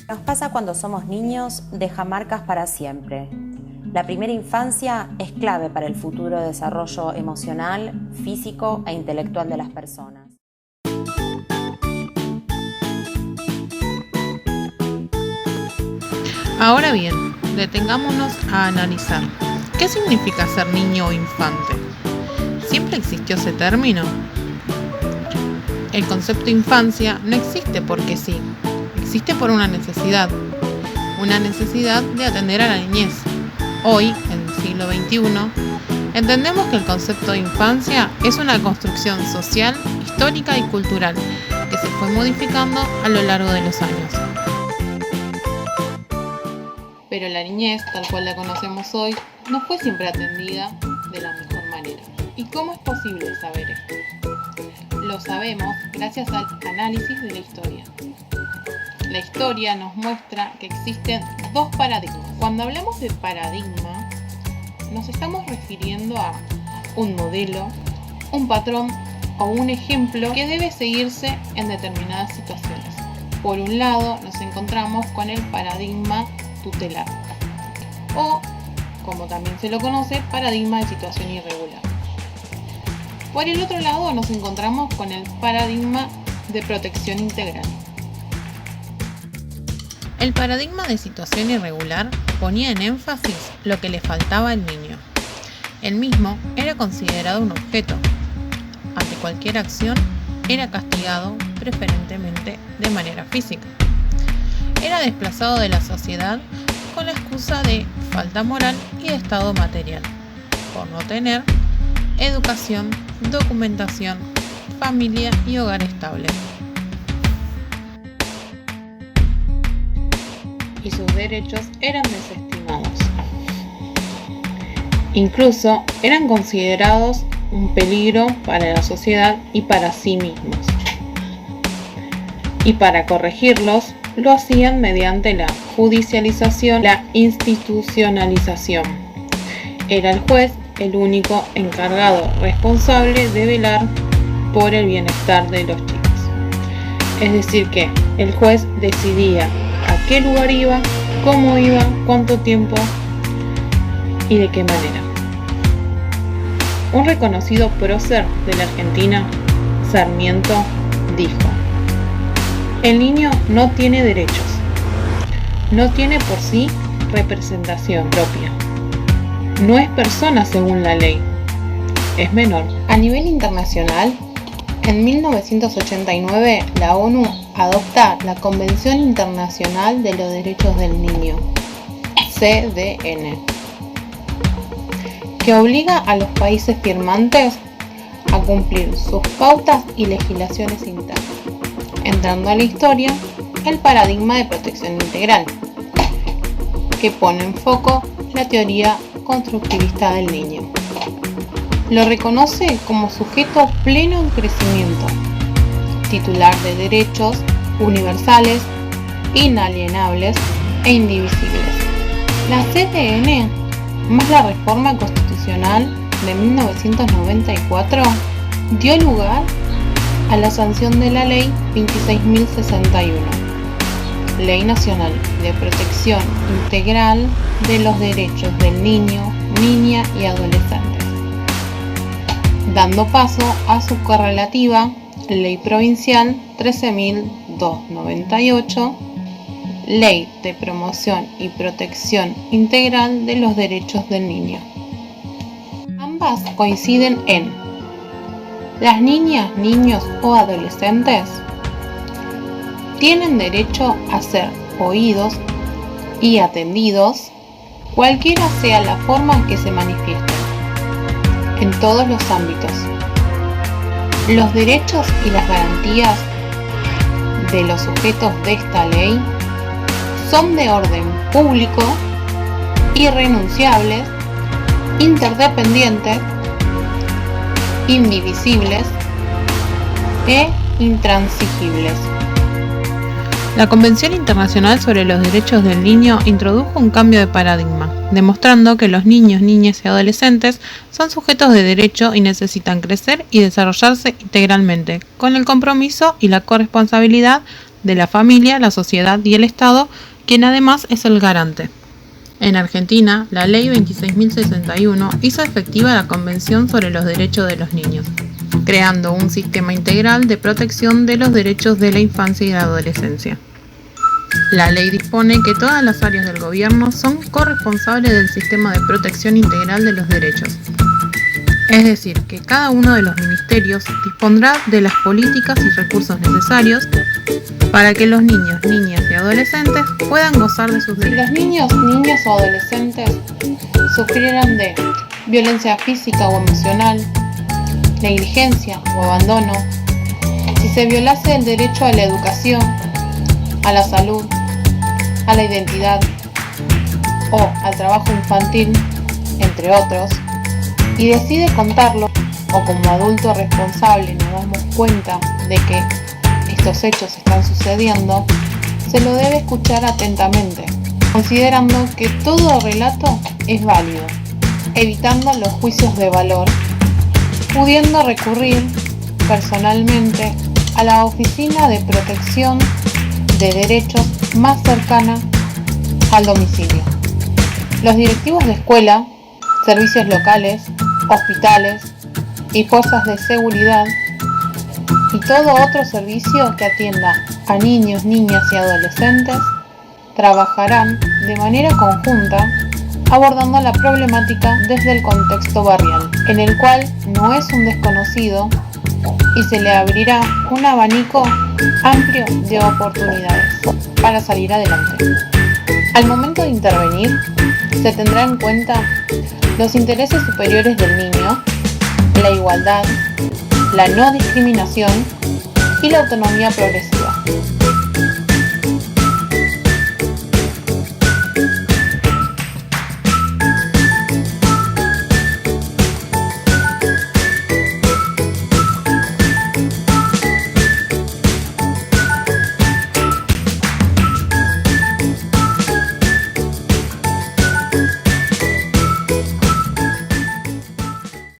Nos pasa cuando somos niños, deja marcas para siempre. La primera infancia es clave para el futuro desarrollo emocional, físico e intelectual de las personas. Ahora bien, detengámonos a analizar. ¿Qué significa ser niño o infante? ¿Siempre existió ese término? El concepto infancia no existe porque sí, existe por una necesidad de atender a la niñez. Hoy, en el siglo XXI, entendemos que el concepto de infancia es una construcción social, histórica y cultural que se fue modificando a lo largo de los años. Pero la niñez, tal cual la conocemos hoy, no fue siempre atendida de la mejor manera. ¿Y cómo es posible saber esto? Lo sabemos gracias al análisis de la historia. La historia nos muestra que existen dos paradigmas. Cuando hablamos de paradigma, nos estamos refiriendo a un modelo, un patrón o un ejemplo que debe seguirse en determinadas situaciones. Por un lado, nos encontramos con el paradigma tutelar, o, como también se lo conoce, paradigma de situación irregular. Por el otro lado, nos encontramos con el paradigma de protección integral. El paradigma de situación irregular ponía en énfasis lo que le faltaba al niño. El mismo era considerado un objeto. Ante cualquier acción, era castigado preferentemente de manera física. Era desplazado de la sociedad con la excusa de falta moral y de estado material, por no tener educación, documentación, familia y hogar estable. Y sus derechos eran desestimados. Incluso eran considerados un peligro para la sociedad y para sí mismos. Y para corregirlos, lo hacían mediante la judicialización, la institucionalización. Era el juez el único encargado responsable de velar por el bienestar de los chicos. Es decir que el juez decidía a qué lugar iba, cómo iba, cuánto tiempo y de qué manera. Un reconocido prócer de la Argentina, Sarmiento, dijo: el niño no tiene derechos, no tiene por sí representación propia, no es persona según la ley, es menor. A nivel internacional, en 1989 la ONU adopta la Convención Internacional de los Derechos del Niño, CDN, que obliga a los países firmantes a cumplir sus pautas y legislaciones internas. Entrando a la historia, el paradigma de protección integral, que pone en foco la teoría constructivista del niño. Lo reconoce como sujeto pleno en crecimiento, titular de derechos universales, inalienables e indivisibles. La CDN, más la reforma constitucional de 1994, dio lugar a la sanción de la Ley 26.061, Ley Nacional de Protección Integral de los Derechos del Niño, Niña y Adolescentes, dando paso a su correlativa Ley Provincial 13.298, Ley de Promoción y Protección Integral de los Derechos del Niño. Ambas coinciden en: las niñas, niños o adolescentes tienen derecho a ser oídos y atendidos, cualquiera sea la forma en que se manifiesten, en todos los ámbitos. Los derechos y las garantías de los sujetos de esta ley son de orden público, irrenunciables, interdependientes, indivisibles e intransigibles. La Convención Internacional sobre los Derechos del Niño introdujo un cambio de paradigma, demostrando que los niños, niñas y adolescentes son sujetos de derecho y necesitan crecer y desarrollarse integralmente, con el compromiso y la corresponsabilidad de la familia, la sociedad y el Estado, quien además es el garante. En Argentina, la Ley 26.061 hizo efectiva la Convención sobre los Derechos de los Niños, creando un sistema integral de protección de los derechos de la infancia y la adolescencia. La ley dispone que todas las áreas del gobierno son corresponsables del sistema de protección integral de los derechos. Es decir, que cada uno de los ministerios dispondrá de las políticas y recursos necesarios para que los niños, niñas y adolescentes puedan gozar de sus derechos. Si los niños, niñas o adolescentes sufrieran de violencia física o emocional, negligencia o abandono, si se violase el derecho a la educación, a la salud, a la identidad o al trabajo infantil, entre otros, y decide contarlo, o como adulto responsable nos damos cuenta de que estos hechos están sucediendo, se lo debe escuchar atentamente, considerando que todo relato es válido, evitando los juicios de valor, pudiendo recurrir personalmente a la Oficina de Protección de Derechos más cercana al domicilio. Los directivos de escuela, servicios locales, hospitales y fuerzas de seguridad y todo otro servicio que atienda a niños, niñas y adolescentes trabajarán de manera conjunta abordando la problemática desde el contexto barrial, en el cual no es un desconocido y se le abrirá un abanico amplio de oportunidades para salir adelante. Al momento de intervenir, se tendrá en cuenta los intereses superiores del niño, la igualdad, la no discriminación y la autonomía progresiva.